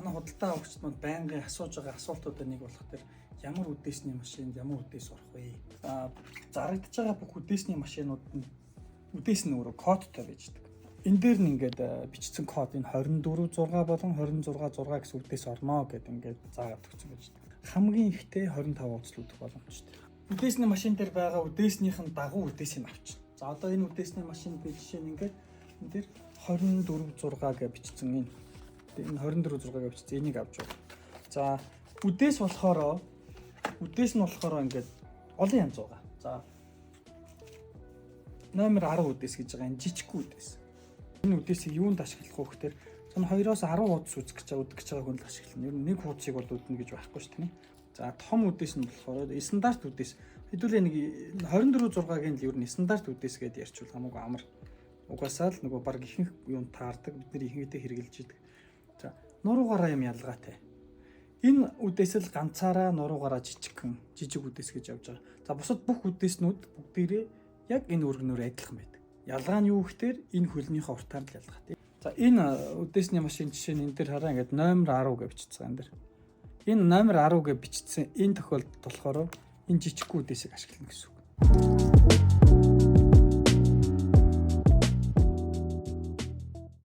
манай худалдаа авагчдад байнгын асууж байгаа асуултуудын нэг болох тэр ямар үдээсний машинд ямар үдээс орох вэ? Зарагдж байгаа бүх үдээсний машинууд нь үдээс нь өөрөө кодтой байждаг. Энэ дээр нь ингээд бичсэн код энэ 24 6 болон 26 6 гэсэн үдээс орно гэдэг ингээд заагаад өгсөн байж байна. Хамгийн ихтэй 25 үзлүүлэх боломжтой. Үдээсний машин дээр байгаа үдээснийхэн дагуу үдээсийг авчна. За одоо энэ үдээсний машин би жишээ нь ингээд энэ дээр 24 6 гэж бичсэн энэ 24 6 гэж бичсэн энийг авч байна. За үдээс нь болохоор ингээд олон янз байгаа. За номер 10 үдээс гэж байгаа энэ жижиг үдээс. Энэ үдээсийг юунд ашиглах вэ гэхээр цаана 2-оос 10 хуудас үзэх гэж байгаа хүн л ашиглана. Ер нь нэг хуудсыг бол үднэ гэж байхгүй шүү дээ. За том үдээс нь болохоор стандарт үдээс хэдүүлээ нэг 24 6-гийн л ер нь стандарт үдээс гэдээ ярьчвал хамаагүй амар. Угаасаа л нөгөө баг ихэнх юм таардаг бид нар ихэнхдээ хэрэгжилж идэг. За нуруугаараа юм ялгаатай. Энэ үдээс л ганцаараа нуруугаараа жижиг үдээс гэж явж байгаа. За бусад бүх үдээснүүд бүгдээрээ яг энэ өргөнөөр адилхан байдаг. Ялгаа нь юу гэхээр энэ хөлнийхөө уртаар л ялгаатай. За энэ үдээсний машин жишээ нь энэ дээр хараа ингээд номер 10 гэж бичсэн энэ дэр. Энэ номер 10 гэж бичсэн энэ тохиолдолд болохоор энэ жижиг үдээсийг ашиглана гэсэн үг.